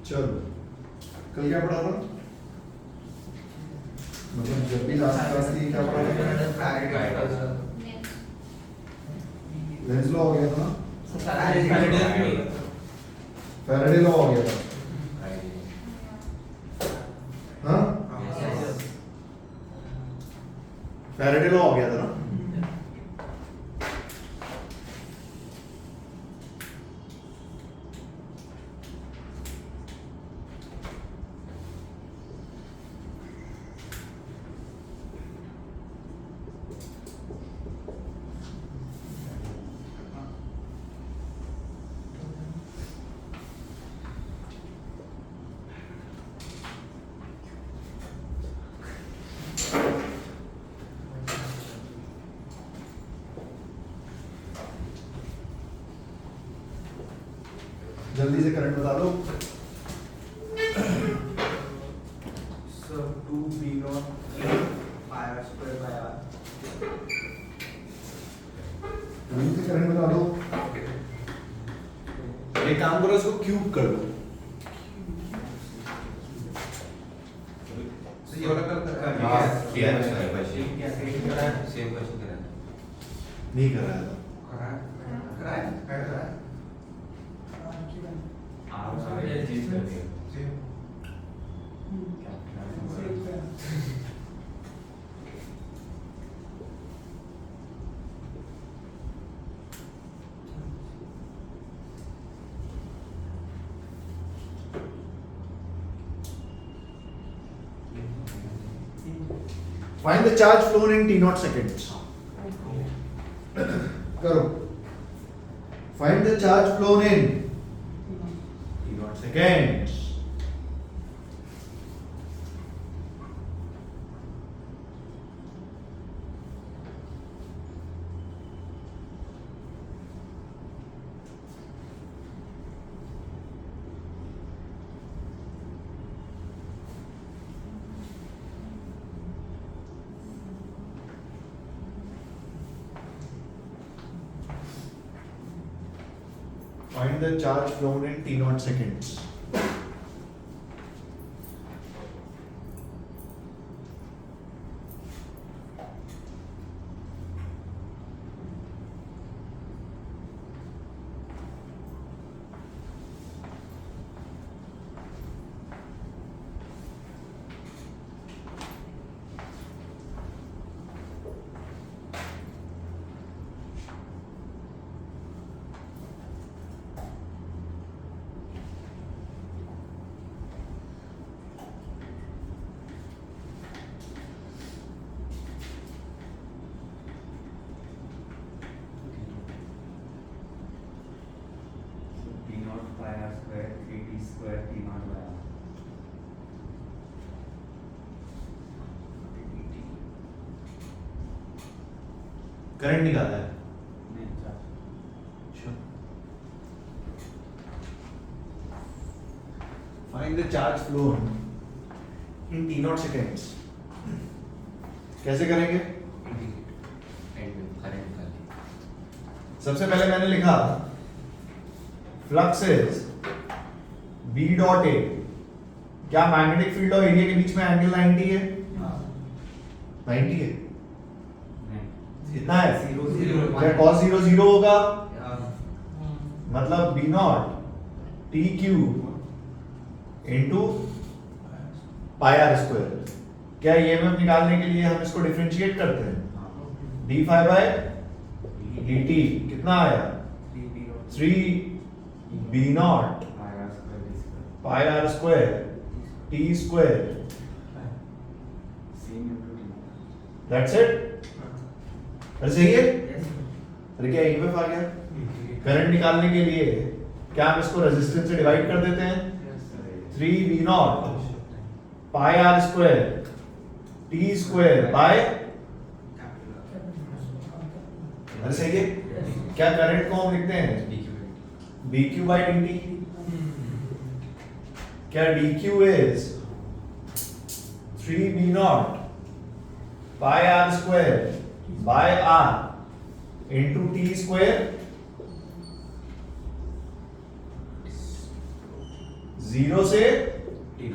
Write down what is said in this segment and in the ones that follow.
चलो कल क्या पढ़ा था? मतलब जब भी लास्ट क्लास थी क्या पढ़ा था? लेंस लॉ हो गया था ना? फैराडे लॉ हो गया था। हाँ, फैराडे लॉ हो गया था ना? जल्दी से करंट बता दो। So 2 B naught pi r square by r. जल्दी से करंट बता दो। एक काम करो, इसको क्यूब कर दो। So ये वाला कर हाँ, किया है क्या क्वेश्चन। करा है? सेम क्वेश्चन करा है। नहीं कर रहा था। करा है क्या करा है? आप सारे चीज कर दिया। Find the charge flown in t naught seconds. करो। Find the charge flown in t naught seconds. Find the charge flown in t naught seconds. P naught pi r square 3t square t naught by r. Current निकाला है। नहीं charge. Find the charge flown in t naught seconds. कैसे करेंगे? सबसे पहले मैंने लिखा flux is B dot A। क्या मैग्नेटिक फील्ड और एरिया के बीच में एंगल 90 है? 90 है। कितना है? 0 क्या cos 0 0 होगा? हाँ। मतलब B naught T cube into pi are square. क्या ईएमएफ निकालने के लिए हम इसको डिफरेंशिएट करते हैं? D phi by d t कितना आया? 3 B naught pi are square T square. That's it. अरे सही है। अरे क्या ईएमएफ आ गया? करंट निकालने के लिए क्या हम इसको रेजिस्टेंस से डिवाइड कर देते हैं? 3 B naught pi are square T square by. अरे सही है। क्या करंट को हम लिखते हैं? D Q by D T. क्या D Q is 3 B naught pi are square by R into T square 0 से T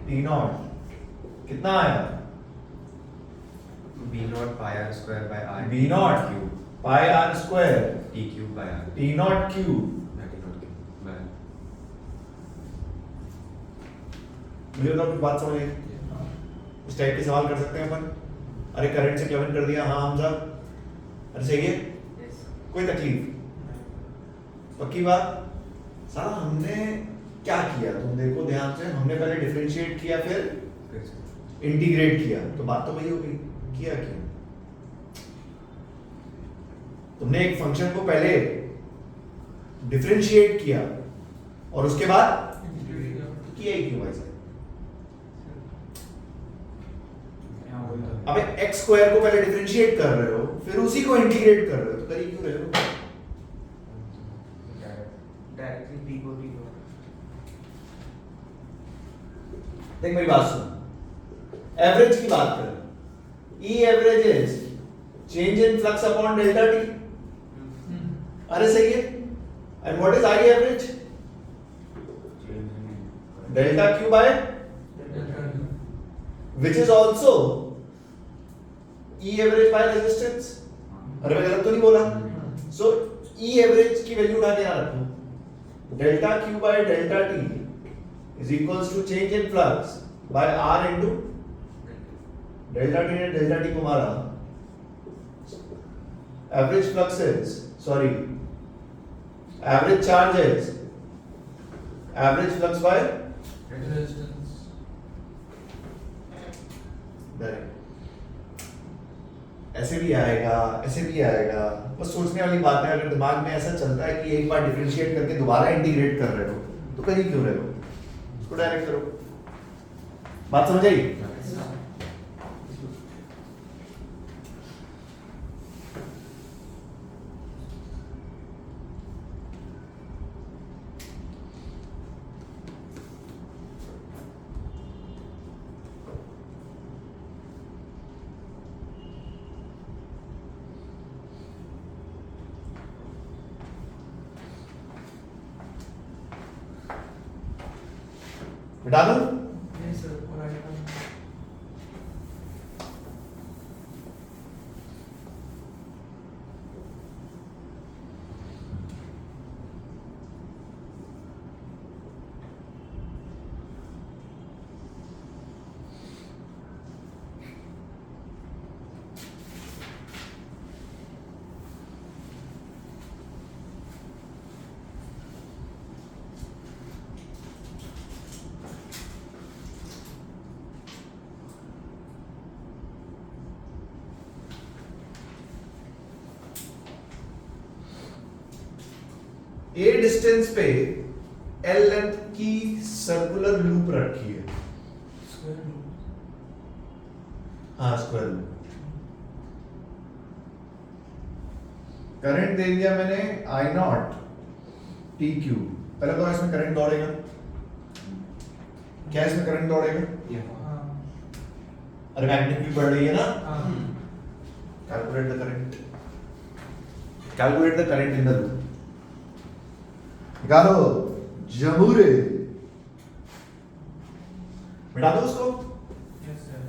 T नॉट कितना आया? B naught pi r square by r B naught cube pi are square T cube by r T naught cube. T naught cube by मुझे बताओ कुछ बात समझ आई? इस type के सवाल कर सकते हैं अपन। अरे करंट से क्लेवन कर दिया, हाँ हमजा, अरे सही है, Yes. कोई तकलीफ? पक्की बात? साला हमने क्या किया तुम देखो ध्यान से, हमने पहले डिफरेंशिएट किया फिर फिर से इंटीग्रेट किया, तो बात तो वही हो गई। किया क्यों? तुमने एक फंक्शन को पहले डिफरेंशिएट किया और उसके बाद किया ही क्यों भाई साहब? अबे एक्स स्क्वायर को पहले डिफरेंशिएट कर रहे हो फिर उसी को इंटीग्रेट कर रहे हो, तो कर ही क्यों रहे हो? Directly B को T को. देख मेरी बात सुन, एवरेज की बात कर, E average is change in flux upon delta t. अरे सही है। And what is I average? Delta q by which is also E average by resistance। अरे मैं गलत तो नहीं बोला? So E average की वैल्यू उठा के यहाँ रखो, delta Q by delta T is equals to change in flux by R into delta T ने डेल्टा T को मारा, average flux is average charge is average flux by ऐसे भी आएगा, ऐसे भी आएगा, बस सोचने वाली बात है। अगर दिमाग में ऐसा चलता है कि एक बार डिफरेंशिएट करके दोबारा इंटीग्रेट कर रहे हो तो कहीं क्यों रहे हो, उसको डायरेक्ट करो। बात समझ आई? मिटा दूं? Yes sir. Alright. ए डिस्टेंस पे एल लेंथ की सर्कुलर लूप रखी है। हाँ स्क्वायर लूप। करंट दे दिया मैंने आई नॉट टी क्यू। पहले तो इसमें करंट दौड़ेगा, क्या इसमें करंट दौड़ेगा? अरे मैग्नेटिक फील्ड बढ़ रही है ना, calculate the current, calculate the current in the loop. निकालो जमूरे, मिटा दो उसको। Yes sir.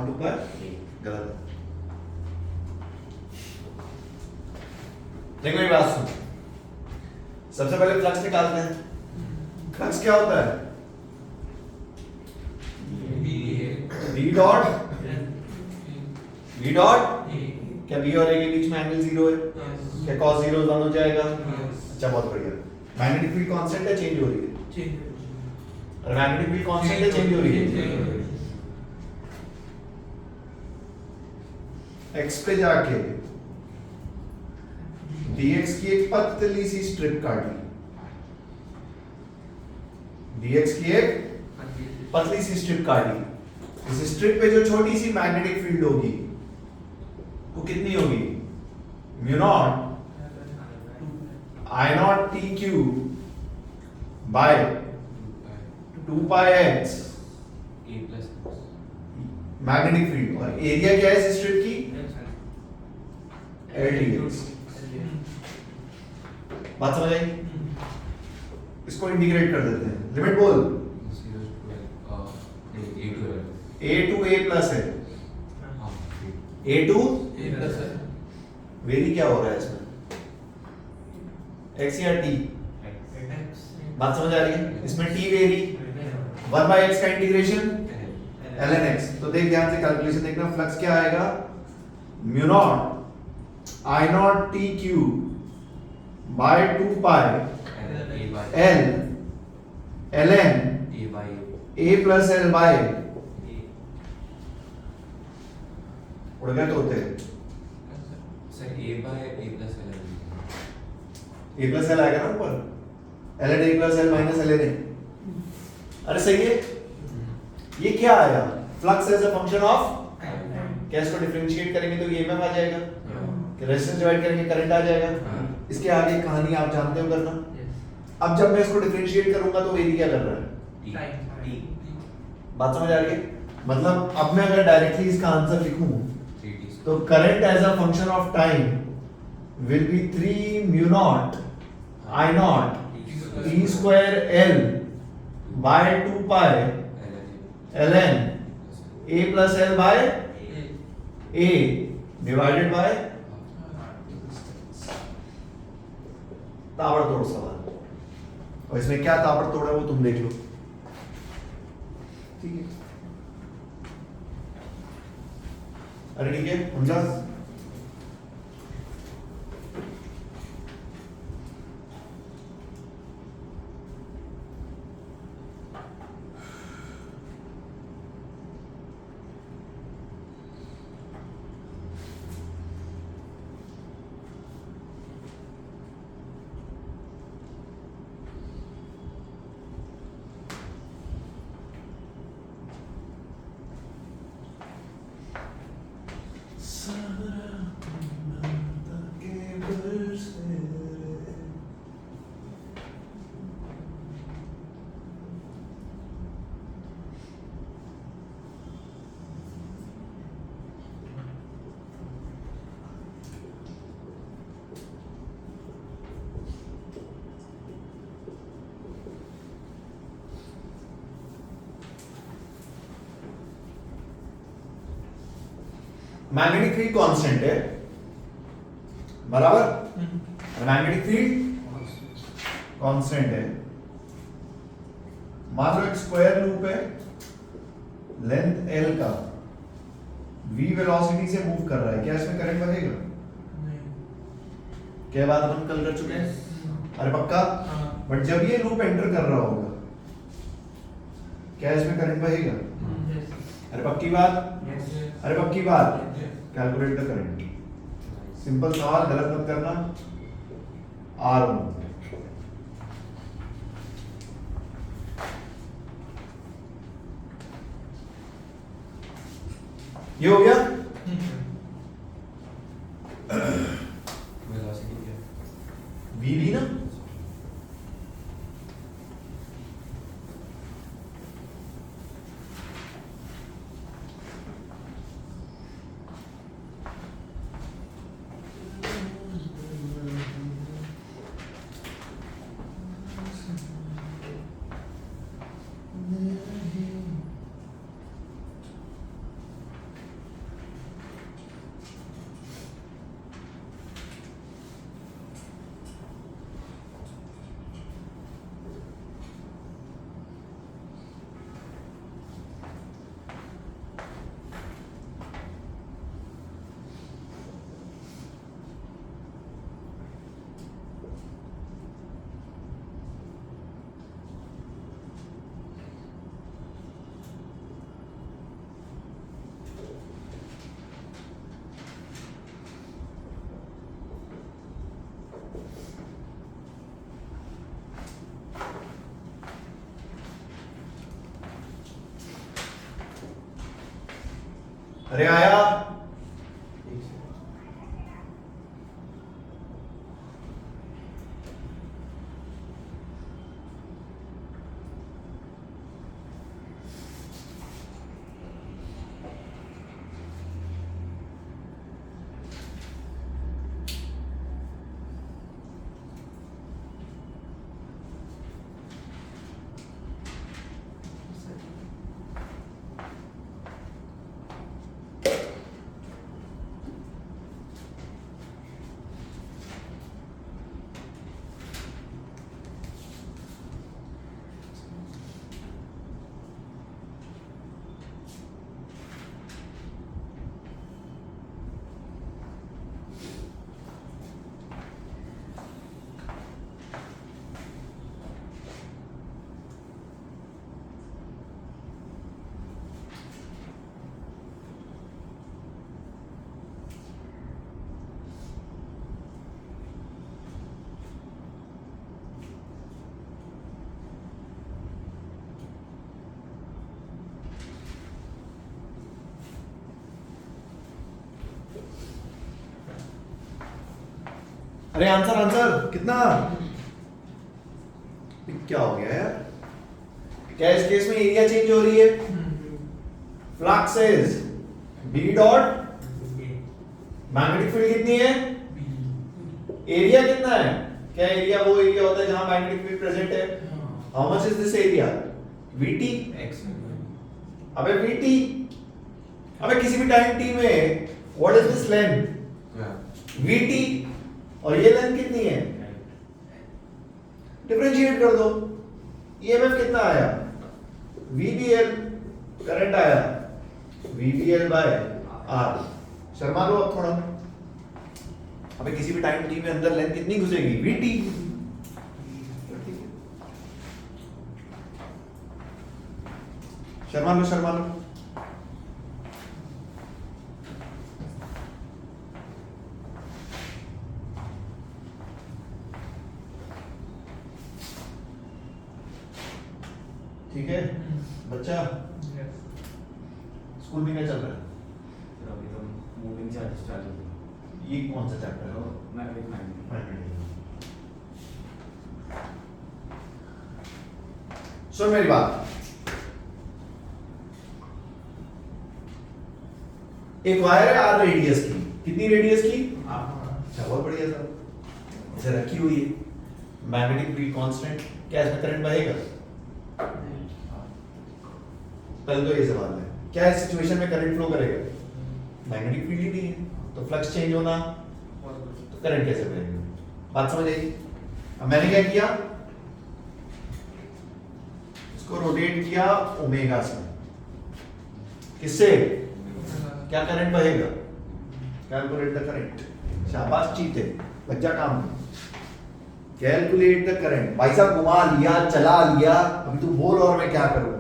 2 पाई गलत है। देखो मेरी बात सुन, सबसे पहले फ्लक्स निकालते हैं। फ्लक्स क्या होता है? v डॉट क्या b और a के बीच में एंगल 0 है? क्या cos 0 1 हो जाएगा? अच्छा बहुत बढ़िया। मैग्नेटिक फील्ड कांस्टेंट है, चेंज हो रही है। और मैग्नेटिक फील्ड कांस्टेंट है, चेंज हो रही है। x पे जाके dx की एक पतली सी स्ट्रिप काटी, dx की एक पतली सी स्ट्रिप काटी। इस स्ट्रिप पे जो छोटी सी मैग्नेटिक फील्ड होगी वो कितनी होगी? Mu naught I naught t q by 2 pi x A plus magnetic field. और एरिया क्या है इस स्ट्रिप की? Ldx। बात समझ आई? इसको इंटीग्रेट कर देते हैं। लिमिट बोल। a टू a प्लस है, a टू वेरी क्या हो रहा है इसमें? x या t? बात समझ आ रही है? इसमें t वेरी 1 बाय x का इंटीग्रेशन ln x। तो देख ध्यान से कैलकुलेशन देखना, फ्लक्स क्या आएगा? Mu naught I naught t q by 2 pi l ln a plus l by उड़ गए तो होते हैं sir A by A plus L a plus l आएगा ना ऊपर, ln a plus l minus ln a। अरे सही है। ये क्या आया? Flux as a function of, क्या इसको डिफरेंशिएट करेंगे तो ईएमएफ आ जाएगा, कि रेजिस्टेंस डिवाइड करेंगे करंट आ जाएगा। इसके आगे कहानी आप जानते हो करना। अब जब मैं इसको डिफरेंशिएट करूंगा तो वेरी क्या कर रहा है? बात समझ आ रही है? मतलब अब मैं अगर डायरेक्टली इसका आंसर लिखूं तो current as a function of time will be 3 mu naught I naught t square l by 2 pi ln a plus l by a divided by ताबड़तोड़ सवाल। और इसमें क्या ताबड़तोड़ है वो तुम देख लो, ठीक है? अरे ठीक है उनका मैग्नेटिक फील्ड कांस्टेंट है बराबर, मैग्नेटिक फील्ड कांस्टेंट है। मान लो एक स्क्वायर लूप है, लेंथ l का v वेलोसिटी से मूव कर रहा है, क्या इसमें करंट बहेगा? क्या बात अपन कल कर चुके हैं? अरे पक्का? बट जब ये लूप एंटर कर रहा होगा क्या इसमें करंट बहेगा? अरे पक्की बात? अरे पक्की बात? Calculate the current. सिंपल सवाल, गलत मत करना। R1 ये हो गया। वेलोसिटी क्या? v भी ना, अरे आया। एक सेकंड। अरे आंसर आंसर कितना? क्या हो गया यार? क्या इस केस में एरिया चेंज हो रही है? Flux is B dot magnetic field कितनी है? एरिया कितना है? क्या एरिया वो एरिया होता है जहां मैग्नेटिक फील्ड प्रेजेंट है? How much is this area? VT। X अबे VT, अबे किसी भी टाइम t में what is this length? VT। और ये लेंथ कितनी है? डिफरेंशिएट कर दो। EMF कितना आया? VBL। करंट आया VBL बाय R। शर्मा लो अब थोड़ा। अबे किसी भी टाइम t में अंदर लेंथ कितनी घुसेगी? VT। शर्मा लो शर्मा लो। ठीक है बच्चा, स्कूल में क्या चल रहा है? फिर अभी तो मूविंग चार्जेस चालू है। ये कौन सा चैप्टर है? मैग्नेटिक सुन मेरी बात। एक वायर है R रेडियस की। कितनी रेडियस की? अच्छा बहुत बढ़िया सर। इसे रखी हुई है मैग्नेटिक फील्ड कांस्टेंट। क्या इसमें करंट बहेगा? पहले तो ये सवाल है, क्या इस सिचुएशन में करंट फ्लो करेगा? मैग्नेटिक फील्ड ही नहीं है तो फ्लक्स चेंज होना, तो करंट कैसे बहेगा? बात समझ आई? अब मैंने क्या किया, इसको रोटेट किया ओमेगा से। किससे? क्या करंट बहेगा? Calculate the current. शाबाश चीते, लग जा काम में। Calculate the current. भाई साहब घुमा लिया, चला लिया, अभी तू बोल और मैं क्या करूं?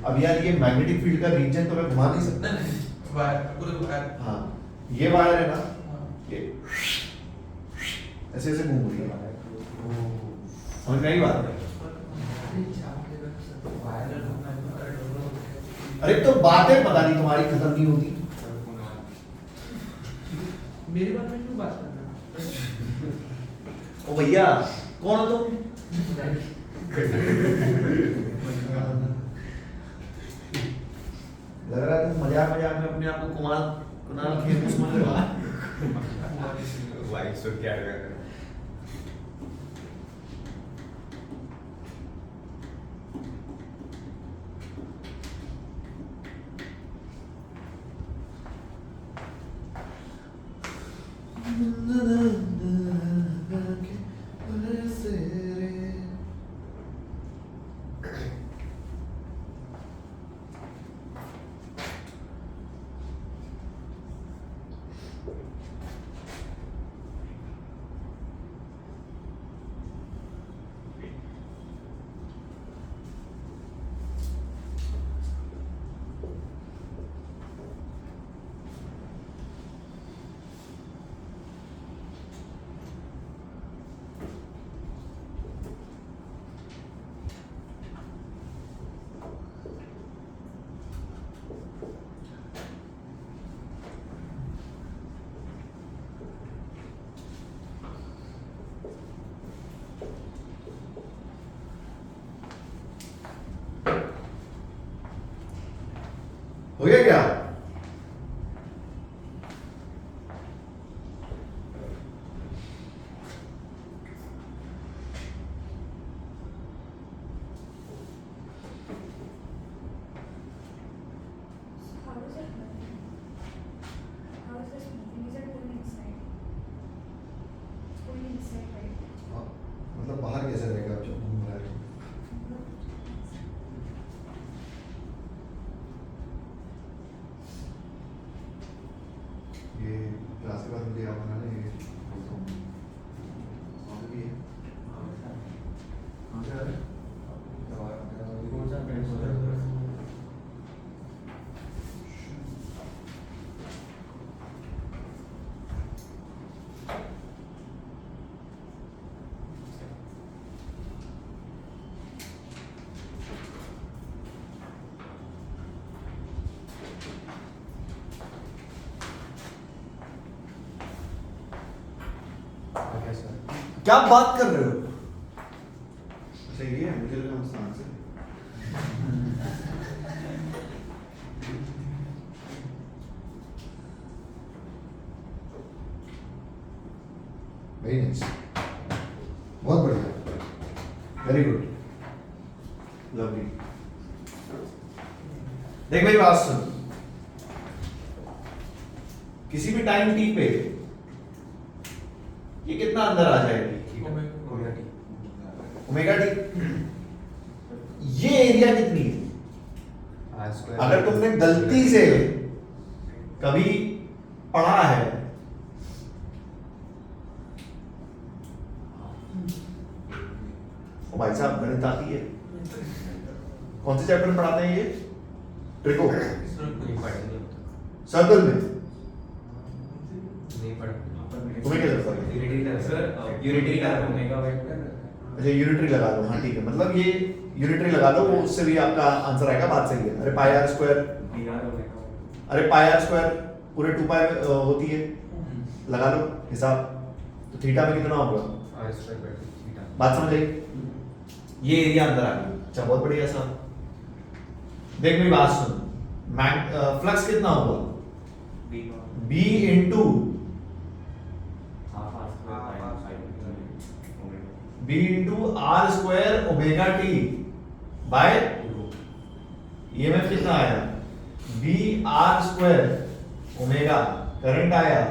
अब यार ये मैग्नेटिक फील्ड का रीजन तो मैं घुमा नहीं सकता। हाँ ये वायर है ना, ये ऐसे ऐसे घूम रही है। समझ में आई बात? अरे तो बातें पता नहीं तुम्हारी खत्म नहीं होती। मेरे बारे में क्यों बात कर रहे ओ भैया कौन हो तुम? लग रहा है तुम मजाक मजाक में अपने आप को कुणाल खेर समझ रहे हो। वाइफ से क्या कर? मतलब बाहर कैसे रहेगा अब जब घूम रहा है? ये क्लास के बाद मुझे याद बना ये और भी है। कहाँ से आ रहा है? कौन सा पेन क्या बात कर रहे हो? अच्छा ये है, मुझे लगा मुस्कान से। वेरी नाइस, बहुत बढ़िया, वेरी गुड, लवली। देख मेरी बात सुन, किसी भी टाइम टी पे ये कितना अंदर आ जाएगी? Omega T. ये एरिया कितनी है? अगर तुमने गलती से कभी पढ़ा है ओ भाई साहब, गणित आती है? कौन से चैप्टर में पढ़ाते हैं ये? ट्रिको सर्कल में नहीं पढ़ा। तुम्हें क्या लगता है? यूनिटरी का ओमेगा वेक्टर। अच्छा यूनिटरी लगा लो, हाँ ठीक है, मतलब ये यूनिटरी लगा लो, वो उससे भी आपका आंसर आएगा, बात सही है। अरे पाई आर स्क्वायर, अरे पाई आर स्क्वायर पूरे 2 पाई होती है, लगा लो हिसाब, तो थीटा में कितना होगा? आर स्क्वायर बटे थीटा। बात समझ आई? ये एरिया अंदर आ गया। अच्छा बहुत बढ़िया साहब। देख मेरी बात सुन, फ्लक्स कितना होगा? B into B into R square omega T by EMF कितना आया? B R square omega, current आया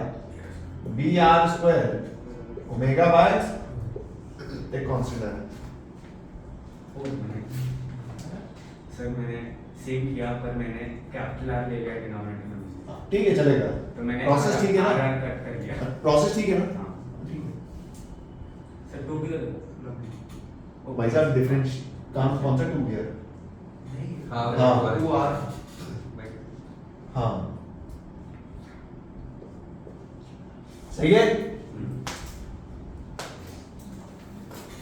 B R square omega by एक कांस्टेंट आया। सर मैंने सेम किया पर मैंने कैपिटल आर ले लिया डिनोमिनेटर में। ठीक है चलेगा, तो मैंने प्रोसेस ठीक है आर ना? आर कट कर दिया। प्रोसेस ठीक है ना? हाँ। ठीक है। सर टू भी ओ भाई साहब डिफरेंस काम कौन सा टू गया? हाँ हाँ। टू आर हाँ सही है।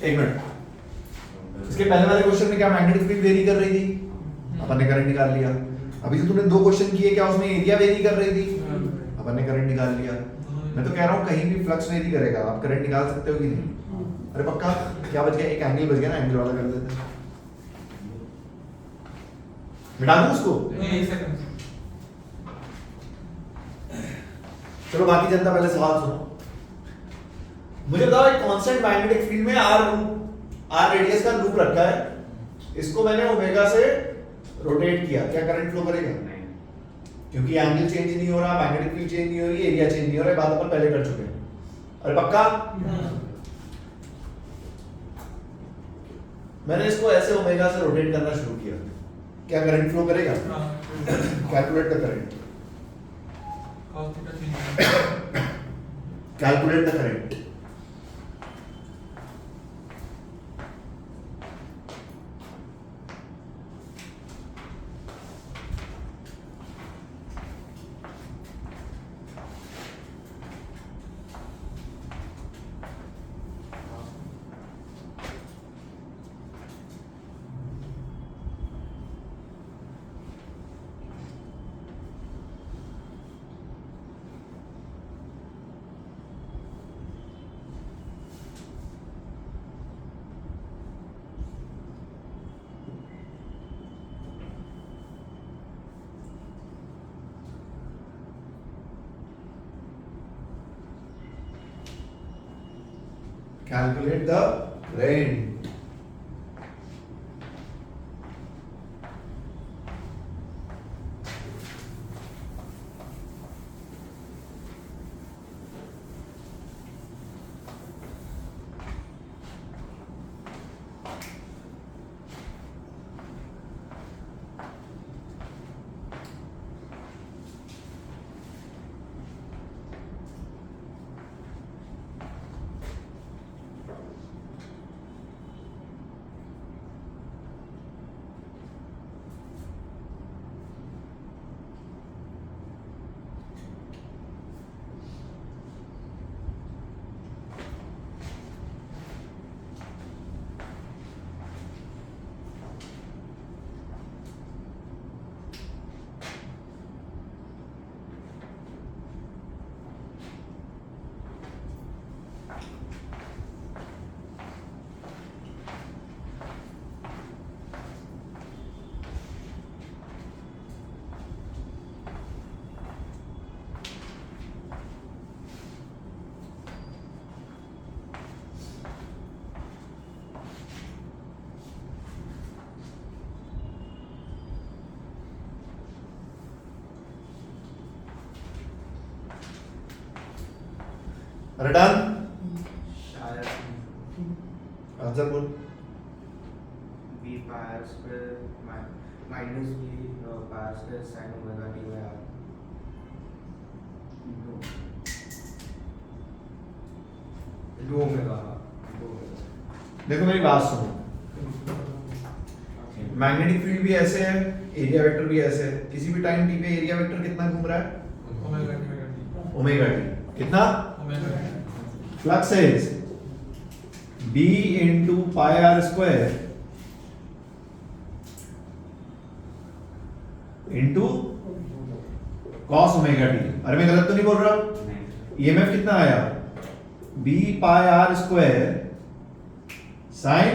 एक मिनट, इसके पहले वाले क्वेश्चन में क्या मैग्नेटिक फील्ड वेरी कर रही थी? अपन ने करंट निकाल लिया। अभी जो तुमने 2 क्वेश्चन किए, क्या उसमें एरिया वेरी कर रही थी? अपन ने करंट निकाल लिया। मैं तो कह रहा हूँ कहीं भी फ्लक्स वेरी करेगा, आप करंट निकाल सकते हो कि नहीं? अरे पक्का? क्या बच गया? एक एंगल बच गया ना, एंगल वाला कर देते हैं। मिटा दूं उसको? चलो बाकी जनता पहले सवाल सुनो। मुझे बताओ एक कांस्टेंट मैग्नेटिक फील्ड में आर रेडियस का लूप रखा है, इसको मैंने ओमेगा से रोटेट किया, क्या करंट फ्लो करेगा? नहीं। क्योंकि एंगल चेंज नहीं हो रहा, मैग्नेटिक फील्ड चेंज नहीं हो रही, एरिया चेंज नहीं हो रहा है, बात अपन पहले कर चुके हैं। अरे पक्का? मैंने इसको ऐसे ओमेगा से रोटेट करना शुरू किया, क्या करंट फ्लो करेगा? Calculate the current, calculate the current. Calculate the rent. अरे डन, शायद आंसर बोल। b power square minus b power square sin omega t by r। दो ओमेगा। देखो मेरी बात सुनो, मैग्नेटिक फील्ड भी ऐसे है, एरिया वेक्टर भी ऐसे है। किसी भी टाइम t पे एरिया वेक्टर कितना घूम रहा है? Omega T. कितना? Flux is b into pi r square into cos omega T. अरे मैं गलत तो नहीं बोल रहा? ईएमएफ कितना आया? b pi r square sin,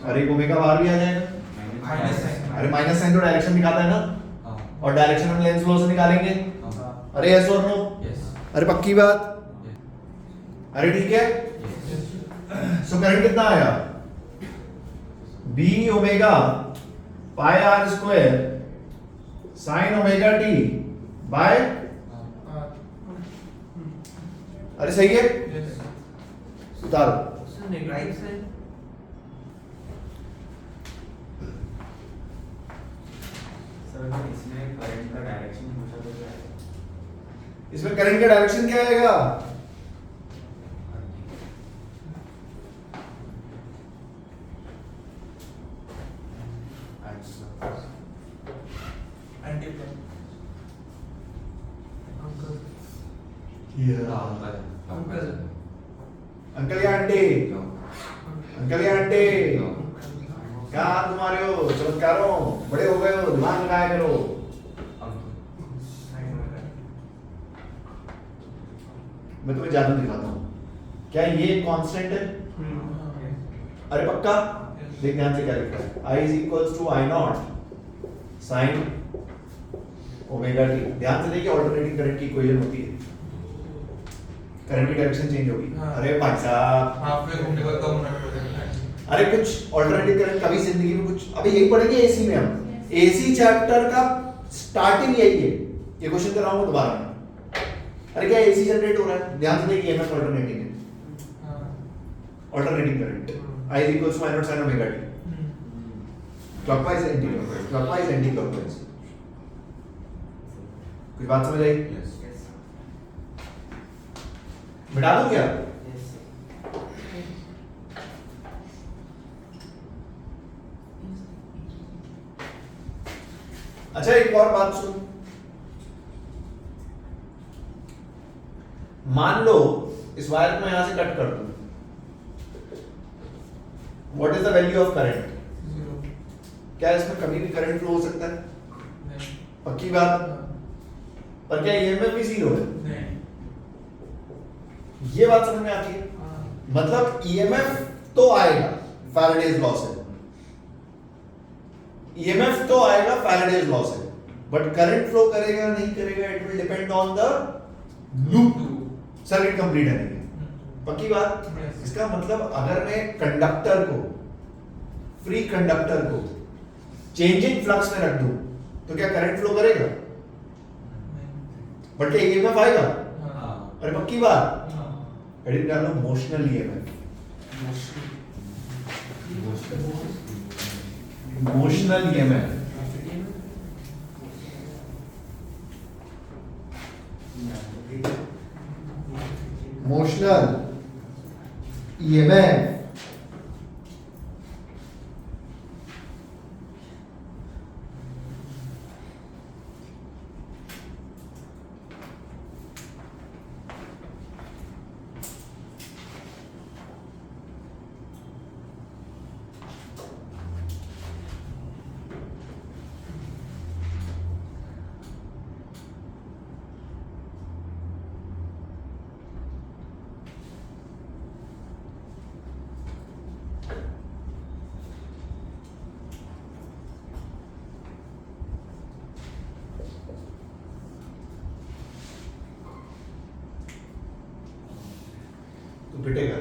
अरे ओमेगा बाहर भी आ जाएगा। अरे माइनस साइन तो डायरेक्शन दिखाता है ना, और डायरेक्शन हम लेंस लॉ से निकालेंगे। अरे यस और नो? अरे पक्की बात? अरे ठीक है। सो करंट कितना आया? b omega pi are square sine omega T by, अरे सही है? उतारो। नेगेटिव साइन सर इसमें करंट का डायरेक्शन पूछा तो क्या है? इसमें करंट का डायरेक्शन क्या आएगा? अंकल या आंटी? अंकल या आंटी? क्या हाथ घुमा रहे हो? चमत्कारों, बड़े हो गए हो, दिमाग लगाया करो। मैं तुम्हें जादू दिखाता हूँ। क्या ये कांस्टेंट है? अरे पक्का? देख ध्यान से क्या लिखा है। I is equals to I not sign omega T. ध्यान से देखिए, ऑल्टरनेटिंग करंट की इक्वेशन होती है, करंट की डायरेक्शन चेंज होगी। अरे भाई साहब, अरे कुछ ऑल्टरनेटिव करंट कभी जिंदगी में कुछ, अभी यही पढ़ेंगे एसी में हम। एसी चैप्टर का स्टार्टिंग यही है। ये क्वेश्चन कराऊंगा दोबारा में। अरे क्या एसी जनरेट हो रहा है? ध्यान से देखिए, एमएफ ऑल्टरनेटिंग है, alternating current. I is equals to I naught sin omega t। Clockwise anti clockwise, clockwise anti clockwise. कुछ बात समझ आई? मिटा दूं क्या? अच्छा एक और बात सुन, मान लो इस वायर को मैं यहां से कट कर दूं, what is the value of current? क्या इसमें कभी भी करंट फ्लो हो सकता है? पक्की बात? पर क्या ईएमएफ भी जीरो है? ये बात समझ में आती है? मतलब ईएमएफ तो आएगा, फैराडेज लॉ से। ईएमएफ तो आएगा, फैराडेज लॉ से, बट करंट फ्लो करेगा नहीं करेगा, it will depend on the loop, circuit complete है नहीं। पक्की बात? इसका मतलब अगर मैं कंडक्टर को, फ्री कंडक्टर को चेंजिंग फ्लक्स में रख दूं तो क्या करंट फ्लो करेगा? बट क्या ईएमएफ आएगा? अरे पक्की बात? हेडिंग डालो motional EMF. Motional EMF. Motional EMF तो पिटेगा।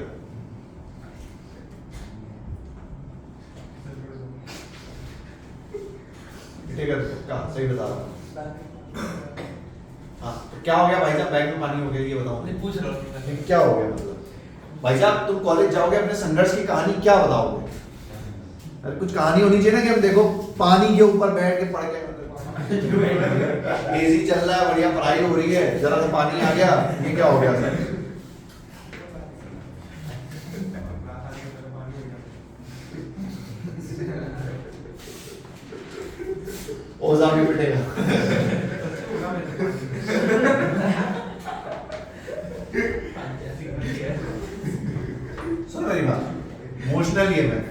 पिटेगा तो पक्का, सही बता रहा हूं। हाँ क्या हो गया भाई साहब, बैग में पानी हो गया, ये बताओ नहीं पूछ रहा हूँ लेकिन क्या हो गया मतलब? भाई साहब तुम कॉलेज जाओगे, अपने संघर्ष की कहानी क्या बताओगे? अरे कुछ कहानी होनी चाहिए ना कि हम देखो पानी के ऊपर बैठ के पढ़ के एसी चल रहा है, बढ़िया पढ़ाई हो रही है, जरा सा पानी आ गया, ये क्या हो गया सर? ओजा भी पिटेगा। सुनो मेरी बात, इमोशनल ये मैं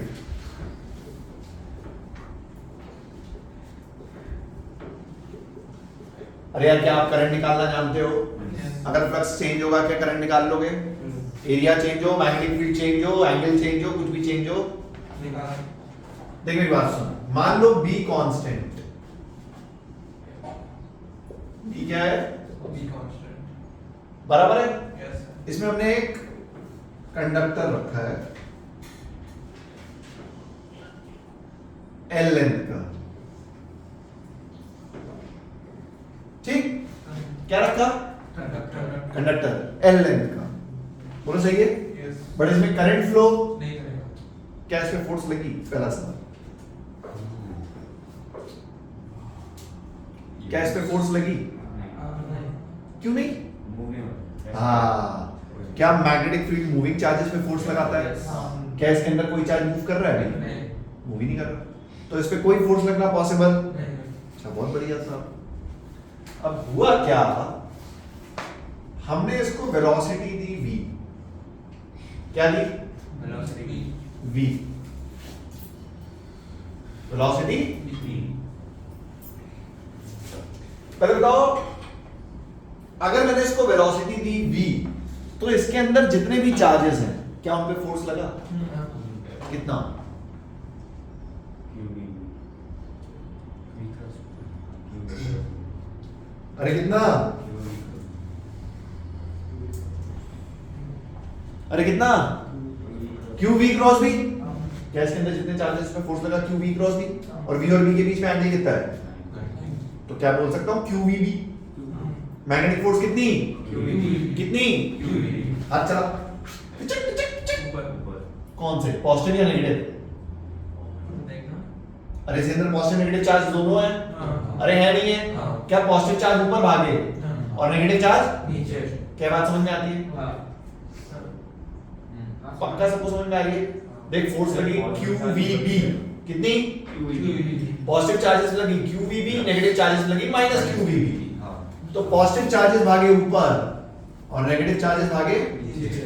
अरे यार क्या आप करंट निकालना जानते हो? अगर फ्लक्स चेंज होगा क्या करंट निकाल लोगे? एरिया चेंज हो, मैग्नेटिक फील्ड चेंज हो, एंगल चेंज हो, कुछ भी चेंज हो, देख मेरी बात सुनो, मान लो B कांस्टेंट, B क्या है? बराबर है। इसमें हमने एक कंडक्टर रखा है L लेंथ का, ठीक? क्या रखा? कंडक्टर L लेंथ का, बोलो सही है? बट इसमें करंट फ्लो नहीं करेगा। क्या इसमें फोर्स लगी? पहला सवाल, क्या इस पे फोर्स लगी? क्यों नहीं? हाँ, क्या मैग्नेटिक फील्ड मूविंग चार्जेस पे फोर्स लगाता है? क्या इसके अंदर कोई चार्ज मूव कर रहा है? नहीं, मूव ही नहीं कर रहा, तो इस पे कोई फोर्स लगना पॉसिबल? अच्छा, बहुत बढ़िया साहब। अब हुआ क्या, हमने इसको वेलोसिटी दी v, क्या दी? v, velocity. पहले बताओ, अगर मैंने इसको वेलोसिटी दी v, तो इसके अंदर जितने भी चार्जेस हैं क्या उन पे फोर्स लगा? कितना? अरे कितना? अरे कितना? Q v cross B. क्या इसके अंदर जितने चार्जेस पे फोर्स लगा क्यू वी क्रॉस बी, और वी और बी के बीच में एंगल कितना है? तो क्या बोल सकता हूं? Q v B. Magnetic force कितनी? कितनी? हाथ चला, कौन से, पॉजिटिव या नेगेटिव? अरे इसके अंदर पॉजिटिव नेगेटिव चार्ज दोनों है। अरे है नहीं है? क्या पॉजिटिव चार्ज ऊपर भागे और नेगेटिव चार्ज नीचे? क्या बात समझ में आती है? पक्का सबको समझ में आ रही है? देख फोर्स लगी QVB, कितनी? पॉजिटिव चार्जेस लगी QVB, नेगेटिव चार्जेस लगी -QVB। तो पॉजिटिव चार्जेस भागे ऊपर और नेगेटिव चार्जेस भागे नीचे।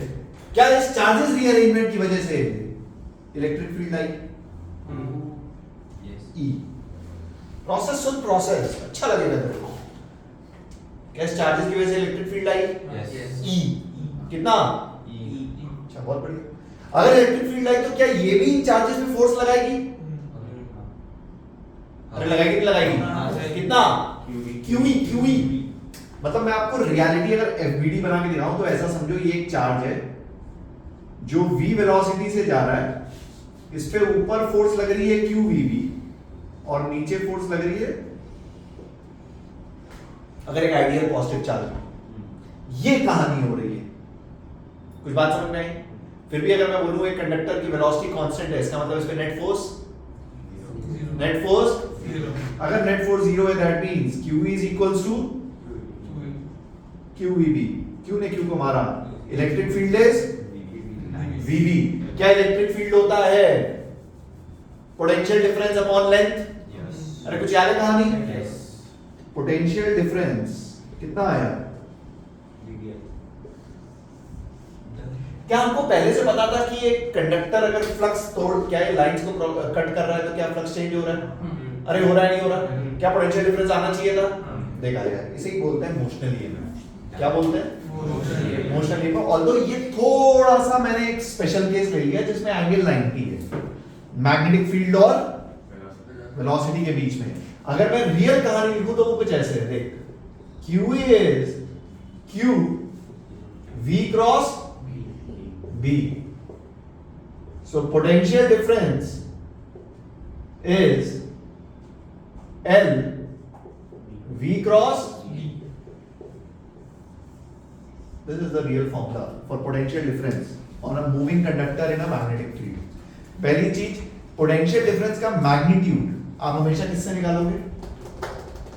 क्या इस चार्जेस रीअरेंजमेंट की वजह से electric field I? E। Process soon, process अच्छा लगेगा तेरे को। क्या इस चार्जेस की वजह से इलेक्ट्रिक फील्ड आई? E। कितना? अच्छा, बहुत बढ़िया। अगर इलेक्ट्रिक फील्ड आई तो क्या ये भी इन चार्जेस पे फोर्स लगाएगी? अरे लगाएगी नहीं लगाएगी? कितना? QE। मतलब मैं आपको रियलिटी अगर FBD बना के दिखाऊं तो ऐसा समझो, ये एक चार्ज है जो v वेलोसिटी से जा रहा है, इस पे ऊपर फोर्स लग रही है QVB और नीचे फोर्स लग रही है, अगर एक आइडियल पॉजिटिव चार्ज, ये कहानी हो रही है। कुछ बात समझ में आई? फिर भी अगर मैं बोलूं एक कंडक्टर की वेलोसिटी कांस्टेंट है, इसका मतलब इस पे नेट फोर्स अगर नेट फोर्स 0 है, that means QE is equals to QVB। क्यों ने Q को मारा? Electric field is VB। क्या इलेक्ट्रिक फील्ड होता है पोटेंशियल डिफरेंस अपॉन लेंथ? अरे कुछ याद है कहानी? पोटेंशियल डिफरेंस कितना आया? क्या हमको पहले से पता था कि एक कंडक्टर अगर फ्लक्स तोड़, क्या ये लाइंस को कट कर रहा है तो क्या फ्लक्स चेंज हो रहा है? अरे हो रहा है, नहीं हो रहा? क्या पोटेंशियल डिफरेंस आना चाहिए था? देखा यार, इसे ही बोलते हैं इमोशनल ईएमएफ। क्या बोलते हैं? Emotional EMF. ऑल्दो ये थोड़ा सा मैंने एक स्पेशल केस ले लिया जिसमें एंगल 90 है मैग्नेटिक फील्ड और वेलोसिटी के बीच में। अगर मैं रियल कहानी लिखूं तो वो कुछ ऐसे है, देख, Q is Q V cross B, so potential difference is L V cross This is the real formula for potential difference on a moving conductor in a magnetic field. पहली चीज पोटेंशियल डिफरेंस का magnitude आप हमेशा किससे निकालोगे?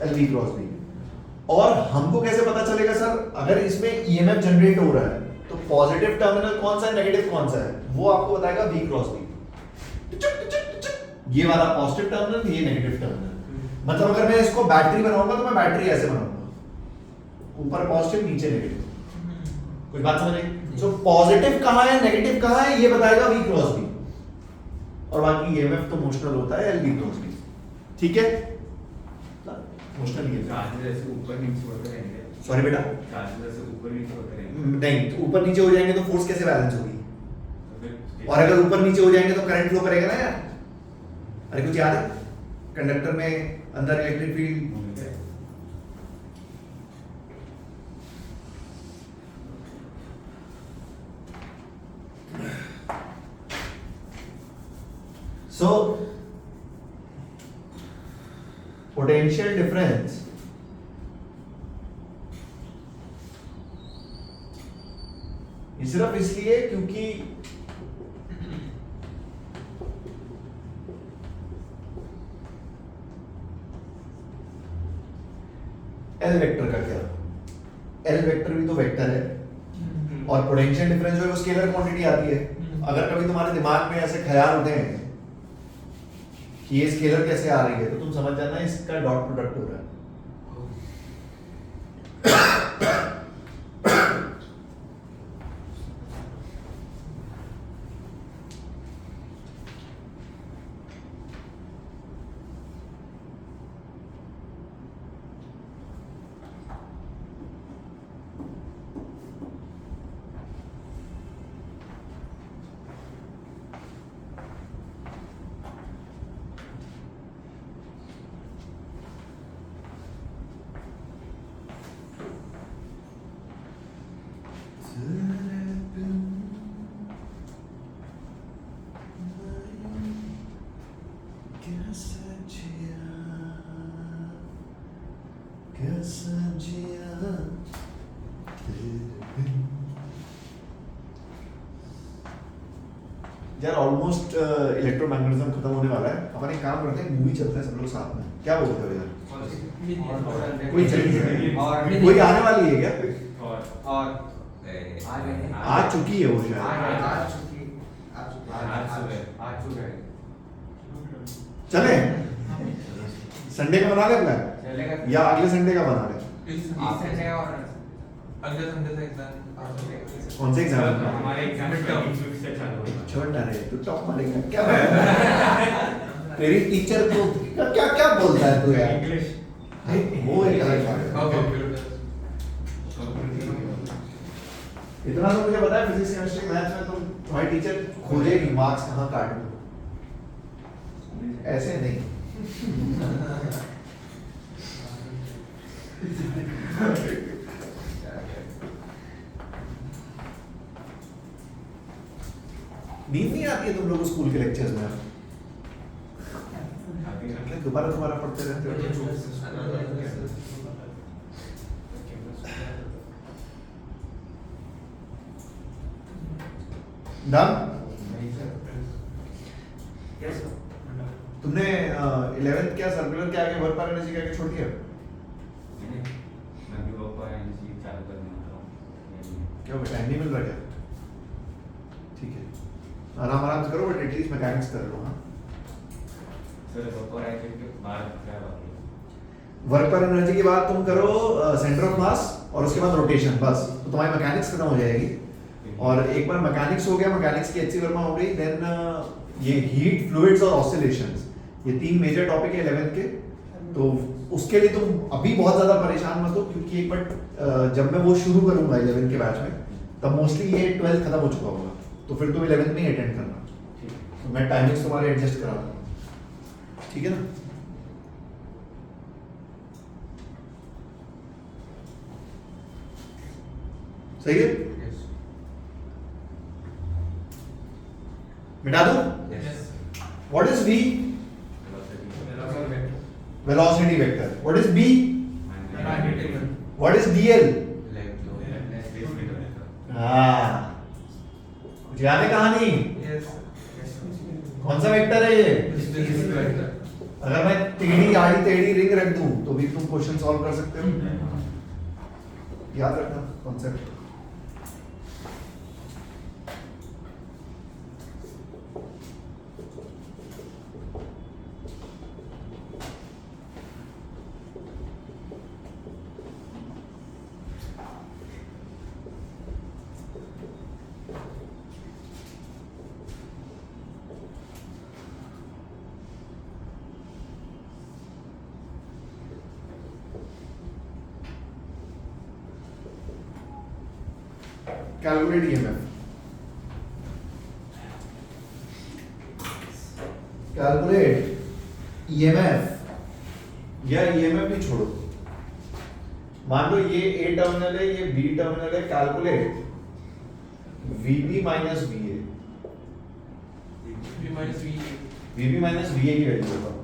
LV cross B। और हमको कैसे पता चलेगा सर? अगर इसमें EMF जनरेट हो रहा है तो पॉजिटिव टर्मिनल कौन सा है, नेगेटिव कौन सा है, वो आपको बताएगा V क्रॉस B। ये वाला पॉजिटिव टर्मिनल, ये नेगेटिव टर्मिनल। मतलब अगर मैं इसको बैटरी बनाऊंगा तो मैं बैटरी ऐसे बनाऊंगा, ऊपर पॉजिटिव नीचे नेगेटिव। कोई बात समझ आई? सो पॉजिटिव कहां है नेगेटिव कहां है ये बताएगा V क्रॉस B, और बाकी EMF तो मोशनल होता है LV क्रॉस B। ठीक है, मोशनल ही है। चार्जेस ऐसे ऊपर नीचे होते रहेंगे। सॉरी बेटा, चार्जेस ऐसे ऊपर नीचे होते रहेंगे। नहीं तो ऊपर नीचे हो जाएंगे तो फोर्स कैसे बैलेंस होगी? तो फिर और अगर ऊपर नीचे हो जाएंगे तो करंट फ्लो करेगा ना यार। अरे कुछ याद है कंडक्टर में अंदर electric field? So potential difference ये सिर्फ इसलिए क्योंकि एल वेक्टर का क्या, एल वेक्टर भी तो वेक्टर है, और पोटेंशियल डिफरेंस जो है वो स्केलर क्वांटिटी आती है। अगर कभी तुम्हारे दिमाग में ऐसे ख्याल होते हैं कि ये स्केलर कैसे आ रही है तो तुम समझ जाना इसका डॉट प्रोडक्ट हो रहा है। यार ऑलमोस्ट इलेक्ट्रोमैग्नेटिज्म खत्म होने वाला है। अपन एक काम करते हैं, मूवी चलते हैं सब लोग साथ में, क्या बोलते हो यार? कोई चलिए, कोई आने वाली है क्या? और आ चुकी है वो शायद। चले संडे का बना ले प्लान, या अगले संडे का बना ले? अगले संडे से एग्जाम। कौन से एग्जाम? हमारे एग्जाम से चालू है। छोड़ रहे तू टॉप मारेगा क्या? तेरी टीचर को क्या क्या बोलता है तू यार? इंग्लिश वो एक अलग बात है। इतना तो मुझे पता है फिजिक्स केमिस्ट्री मैथ्स में तुम तुम्हारी टीचर खोजेगी मार्क्स कहाँ काटूं, ऐसे नहीं। नींद नहीं आती है तुम लोग स्कूल के लेक्चर्स में? दोबारा दोबारा पढ़ते रहते हो। डन? तुमने 11th क्या सर्कुलर के आगे वर्क पर एनर्जी के आगे छोड़ दिया? मैं भी वर्क पर एनर्जी चालू करने वाला हूं। क्यों बेटा नहीं मिल रहा क्या? ठीक है, आराम आराम से करो, बट एटलीस्ट मैकेनिक्स कर लो। हाँ सर वर्क पर एनर्जी के बाद क्या बाकी है? वर्क पर एनर्जी के बाद तुम करो सेंटर ऑफ मास और उसके बाद रोटेशन, बस तो तुम्हारी मैकेनिक्स खत्म हो जाएगी। और एक बार मैकेनिक्स हो गया, मैकेनिक्स की HC वर्मा हो गई, देन ये हीट फ्लूइड्स और ऑसिलेशंस, ये तीन मेजर टॉपिक है 11th के। तो उसके लिए तुम अभी बहुत ज्यादा परेशान मत हो, क्योंकि एक बार जब मैं वो शुरू करूंगा 11th के बैच में तब मोस्टली ये 12th खत्म हो चुका होगा, तो फिर तुम 11th में ही अटेंड करना। तो मैं टाइमिंग्स तुम्हारे एडजस्ट करा दूंगा, ठीक है ना? सही है? मिटा दूं? What is V? Velocity vector. What is B? What is DL? हाँ, कुछ याद है कहानी? Yes. कौन सा वेक्टर है ये? This is vector. अगर मैं टेढ़ी आड़ी टेढ़ी रिंग रख दूं तो भी तुम क्वेश्चन सॉल्व कर सकते हो। याद रखना concept. Calculate EMF. Calculate EMF या EMF भी छोड़ो। मान लो ये A टर्मिनल है, ये B टर्मिनल है। Calculate VB minus VA। V minus V. VB minus VA की वैल्यू बताओ।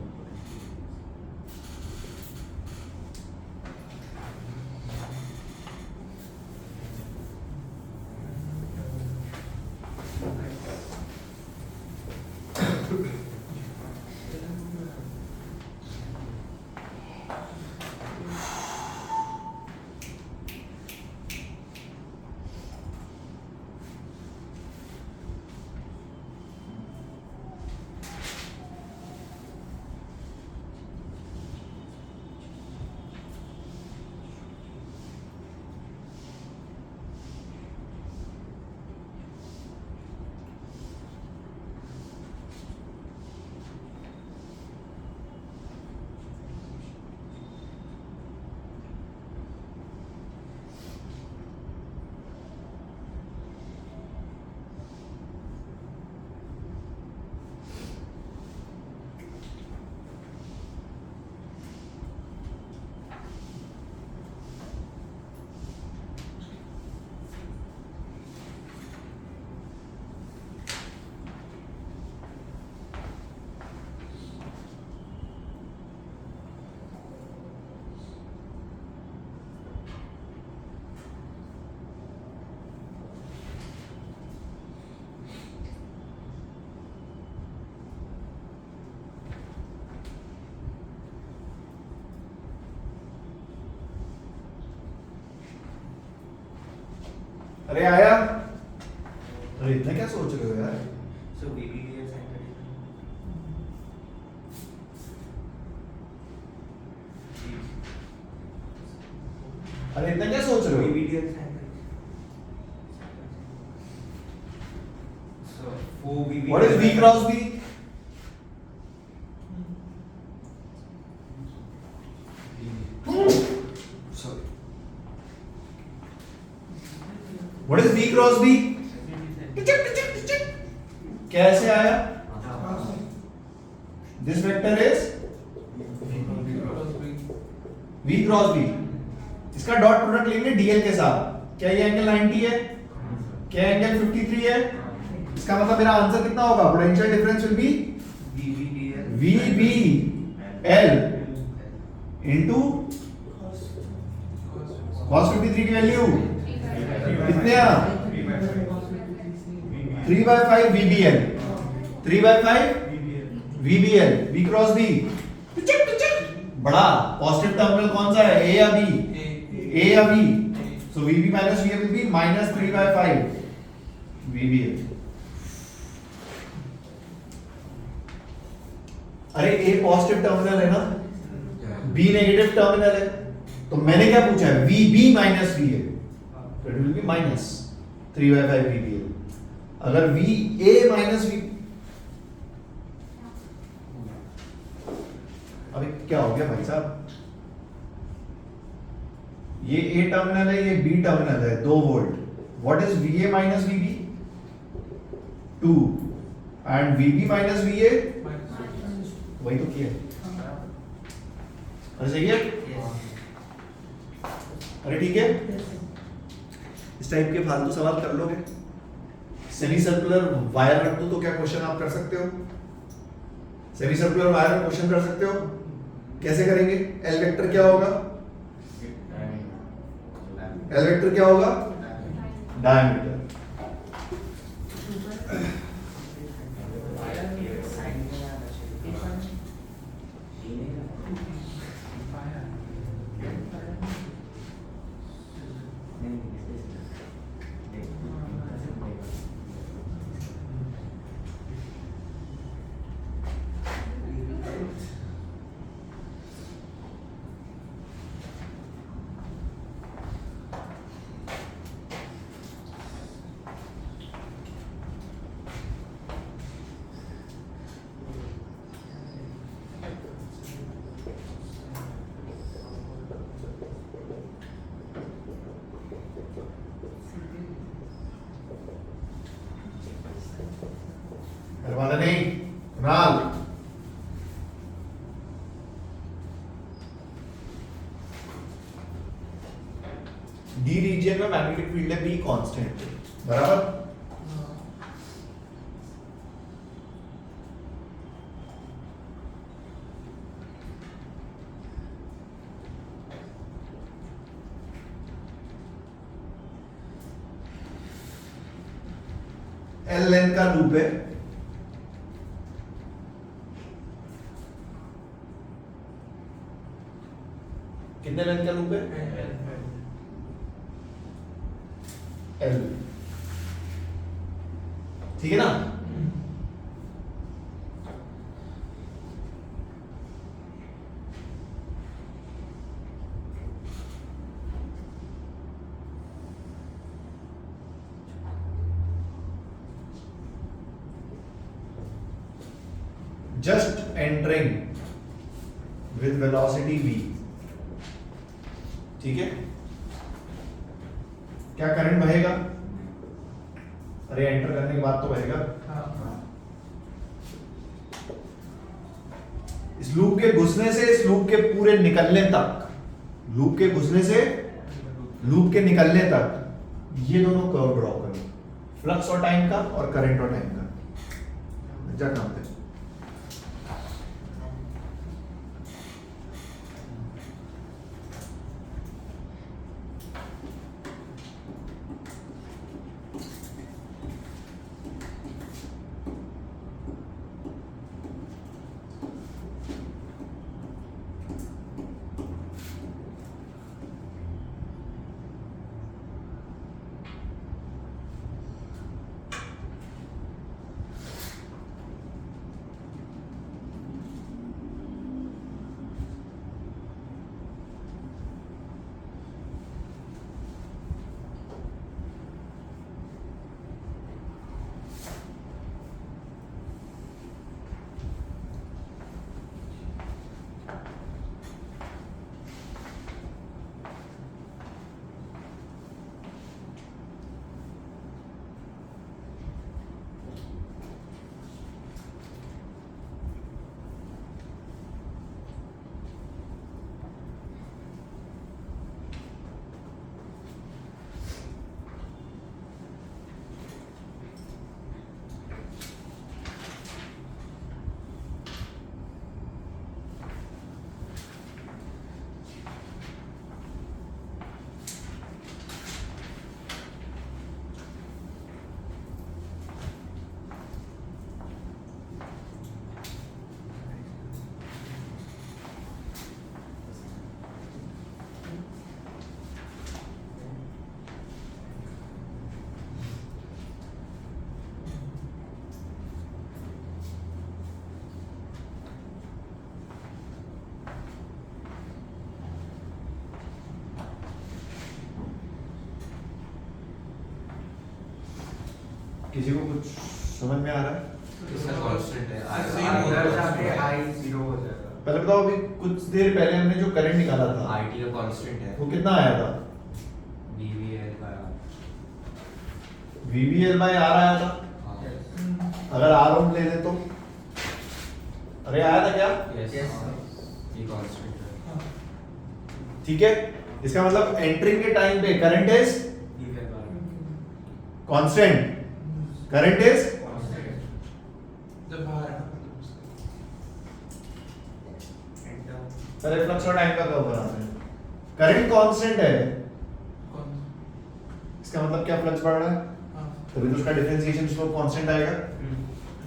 अरे आया? अरे इतना क्या सोच रहे हो यार? So VB here sign करें। अरे इतना क्या सोच रहे हो? VB here sign करें। So 4VB। What is V cross B? Sorry. What is V cross B? कैसे आया? This vector is V cross B। इसका डॉट प्रोडक्ट लेंगे DL के साथ। क्या ये एंगल 90 है? क्या एंगल 53 है? इसका मतलब मेरा आंसर कितना होगा? Potential difference will be VBL into cos 53 की वैल्यू कितने आ? 3/5 VBL 3/5 VBL V cross B बड़ा पॉजिटिव टर्मिनल कौन सा है? A या B? A या B? So VB minus VA will be minus 3/5 VBL। अरे A पॉजिटिव टर्मिनल है ना, B नेगेटिव टर्मिनल है, तो मैंने क्या पूछा है? VB minus VA, so it will be minus 3/5 VBL। अगर VA minus V, अभी क्या हो गया भाई साहब? ये A टर्मिनल है, ये B टर्मिनल है, 2 volt. What is VA minus VB? 2 and VB minus VA वही तो किया। अरे सही है? अरे ठीक है, इस टाइप के फालतू सवाल कर लोगे। सेमी सर्कुलर वायर रख दूं तो क्या क्वेश्चन आप कर सकते हो? सेमी सर्कुलर वायर में क्वेश्चन कर सकते हो? कैसे करेंगे? एल वेक्टर क्या होगा? एल वेक्टर क्या होगा? डायमीटर। साइन में आना चाहिए। करवाना नहीं कुणाल। डी रीजन में मैग्नेटिक फील्ड है बी कांस्टेंट है, बराबर। एल लेंथ का लूप है, कितने लेंथ का लूप है? एल, ठीक है ना। Just entering with velocity v, ठीक है। क्या करंट बहेगा? अरे एंटर करने के बाद तो बहेगा। इस लूप के घुसने से इस लूप के पूरे निकलने तक, लूप के घुसने से लूप के निकलने तक ये दोनों कर्व ड्रॉ करो, फ्लक्स और टाइम का और करंट और टाइम का। जा काम पे। किसी को कुछ समझ में आ रहा है? इसका कांस्टेंट है अंदर जाके आई 0 हो जाएगा। पहले बताओ, अभी कुछ देर पहले हमने जो करंट निकाला था आईटी का कांस्टेंट है वो कितना आया था? बीवीएल का। VVL बाय R आया था। हाँ अगर R ओम ले ले तो, अरे आया था क्या? यस Yes, ये कांस्टेंट है। ठीक है, इसका मतलब एंट्रिंग के टाइम पे current is BVL bar constant, current is जब बाहर पहले फ्लक्स और टाइम का कर्व बनाते हैं। करंट कांस्टेंट है, इसका मतलब क्या फ्लक्स बढ़ रहा है, हाँ तभी तो उसका डिफरेंशिएशन स्लोप कांस्टेंट आएगा।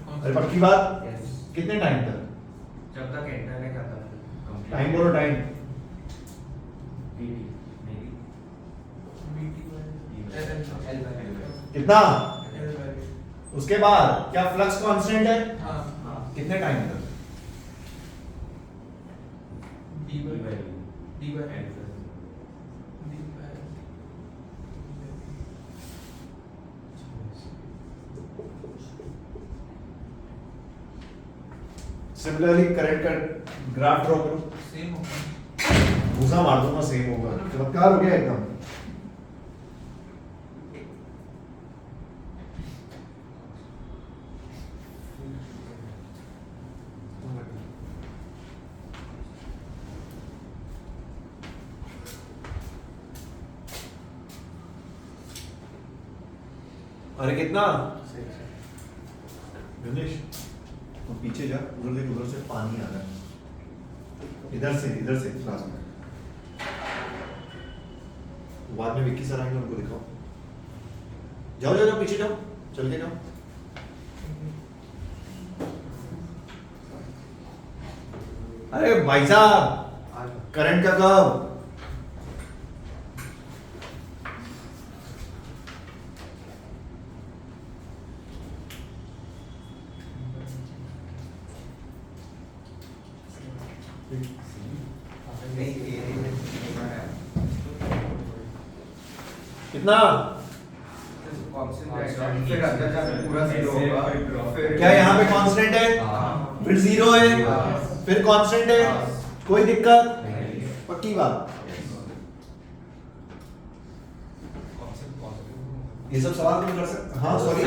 कौन अरे सा? पक्की बात, यस कितने टाइम तक, जब तक एंटर नहीं करता था टाइम बोलो time, VT by L by कितना, L by उसके बाद क्या फ्लक्स कांस्टेंट है, हाँ कितने टाइम तक, D by D by D by similarly current का ग्राफ ड्रॉ करो, सेम होगा। भूसा मार दूंगा सेम होगा, चमत्कार हो गया एकदम। अरे कितना गणेश, तो पीछे जा, उधर देख, उधर से पानी आ रहा है, इधर से क्लास में, बाद में विक्की सर आएंगे, उनको दिखाओ, जाओ जाओ जाओ पीछे जाओ, चल के जाओ। अरे भाई साहब, करंट का कर्व, कितना, फिर अंदर जाकर पूरा जीरो होगा फिर क्या यहाँ पे कांस्टेंट है, हाँ। फिर जीरो है, हाँ। फिर कांस्टेंट है, हाँ। कोई दिक्कत, पक्की बात। ये सब सवाल तुम कर सकते, हाँ सॉरी,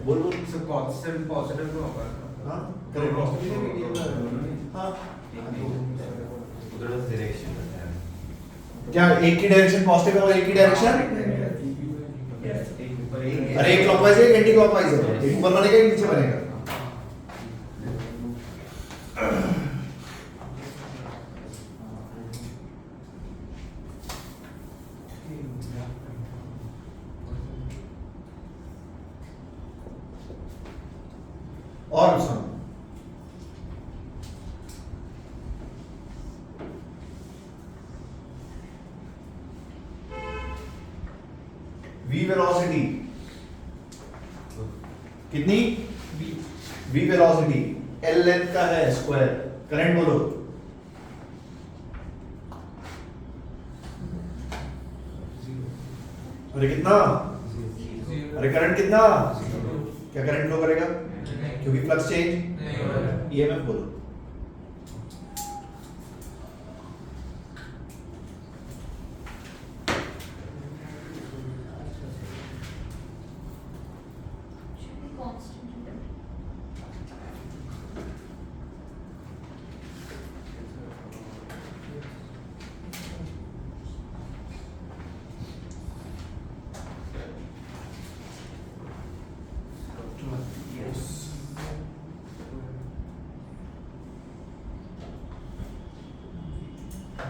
बोल बोल, सब कांस्टेंट पॉजिटिव तो होगा हाँ करेक्ट, हाँ क्या एक की डायरेक्शन पॉजिटिव है और एक की डायरेक्शन, अरे एक क्लॉकवाइज है एक एंटी क्लॉकवाइज है, एक ऊपर बनेगा एक नीचे बनेगा, और सुनो, v वेलोसिटी कितनी, v वेलोसिटी l लेंथ का है स्क्वायर, करंट बोलो, अरे कितना, अरे करंट कितना, क्या करंट फ्लो करेगा, क्योंकि फ्लक्स चेंज, ईएमएफ बोलो,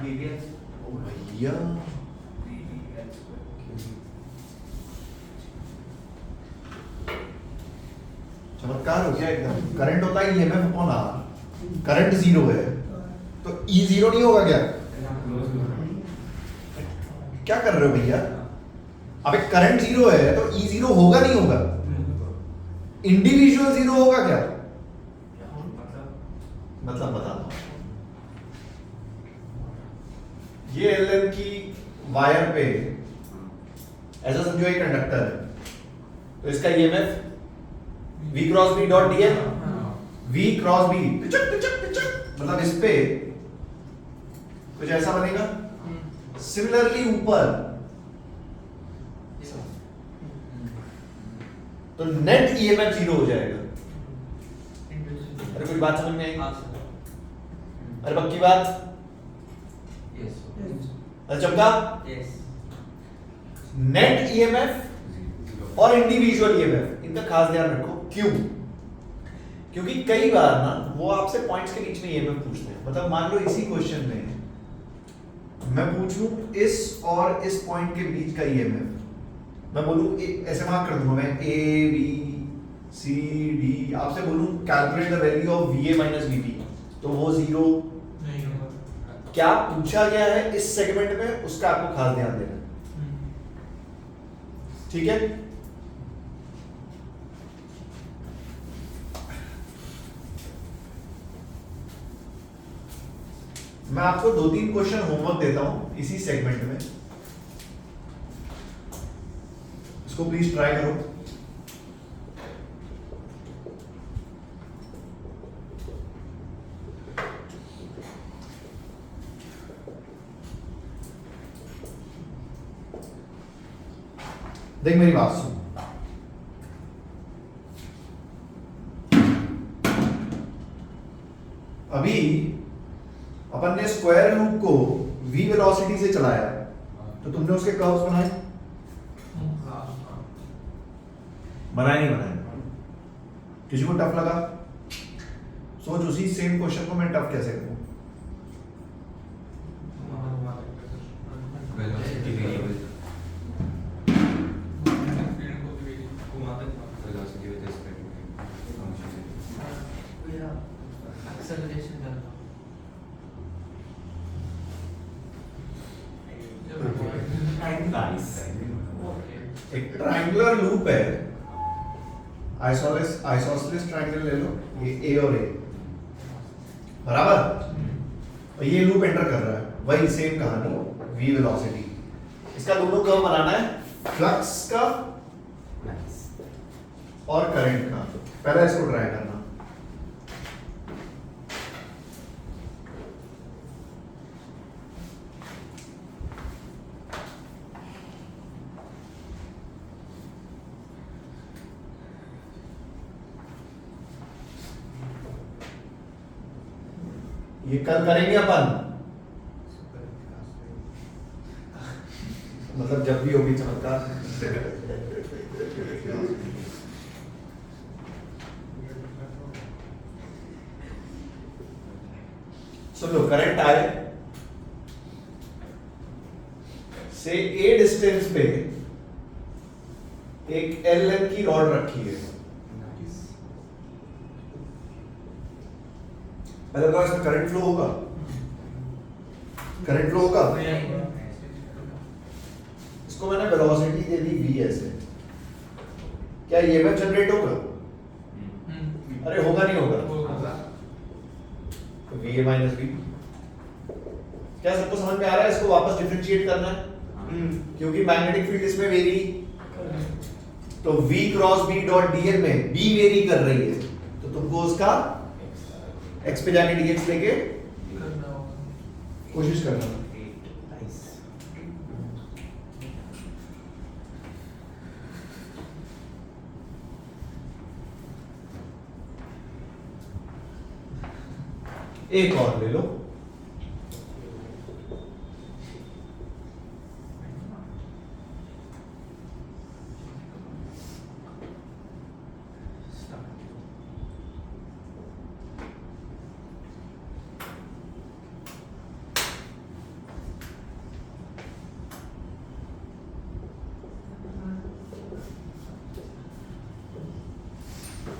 BBS ओ भैया चमत्कार हो गया एकदम, करंट होता है EMF upon R, current zero है तो ई जीरो नहीं होगा क्या, क्या कर रहे हो भैया, अब एक करंट जीरो है तो ई जीरो होगा नहीं होगा, इंडिविजुअल जीरो होगा क्या, मतलब बता दो, ये एल की वायर पे ऐसा समझो एक कंडक्टर है, तो इसका EMF v cross b dot dl, v cross b मतलब इस पे कुछ ऐसा बनेगा, सिमिलरली ऊपर तो नेट ईएमएफ जीरो हो जाएगा, अरे कोई बात समझ में आई, अरे पक्की बात, अरे चमका, नेट ईएमएफ और इंडिविजुअल ईएमएफ इनका खास ध्यान रखो, क्यों, क्योंकि कई बार ना वो आपसे पॉइंट्स के बीच में ईएमएफ पूछते हैं, मतलब मान लो इसी क्वेश्चन में मैं पूछूं इस और इस पॉइंट के बीच का ईएमएफ, मैं बोलूं ऐसे मार्क कर दूंगा मैं ए बी सी डी, आपसे बोलूं calculate the value of वीए minus VP, तो वो 0 नहीं होगा। क्या पूछा गया है इस सेगमेंट में उसका आपको खास ध्यान देना है। ठीक है, मैं आपको 2-3 क्वेश्चन होमवर्क देता हूं इसी सेगमेंट में, इसको प्लीज ट्राई करो। देख मेरी बात सुन, अभी अपन ने स्क्वायर लूप को v वेलोसिटी से चलाया, तो तुमने उसके कर्व्स बनाए बनाए नहीं बनाए? किसी को टफ लगा? सोच उसी सेम क्वेश्चन को मैं टफ कैसे करूं? Velocity variable velocity with respect to function acceleration करना। नाइस एक ट्रायंगुलर लूप है, आइसोसेलेस ट्रायंगल ले लो, ये ए और ए बराबर, और ये लूप एंटर कर रहा है, वही सेम कहानी v वेलोसिटी, इसका दोनों कर्व बनाना है, फ्लक्स का और करंट का। पहले इसको ट्राई करना, ये कल करेंगे अपन, मतलब जब भी होगी चमत्कार। सुन लो, करंट आए से ए डिस्टेंस पे एक एल लेंथ की रॉड रखी है, पहले बताओ इसमें करंट फ्लो होगा? करंट फ्लो होगा? इसको मैंने वेलोसिटी दे दी v ऐसे, क्या ईएमएफ जनरेट होगा? अरे होगा नहीं होगा? तो va माइनस v, क्या सबको समझ में आ रहा है? इसको वापस डिफरेंशिएट करना है, क्योंकि मैग्नेटिक फील्ड इसमें वेरी, तो v cross b dot dl में b वेरी कर रही है, तो तुमको उसका x पे जाके dx लेके कोशिश करना। एक और ले लो,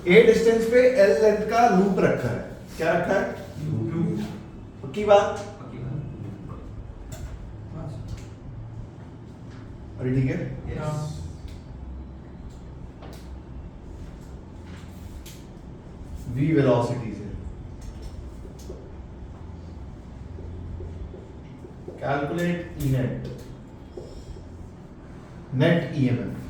ए डिस्टेंस पे एल लेंथ का लूप रखा है, क्या रखा है? पक्की बात? अरे ठीक है, v वेलोसिटी से कैलकुलेट नेट ईएमएफ,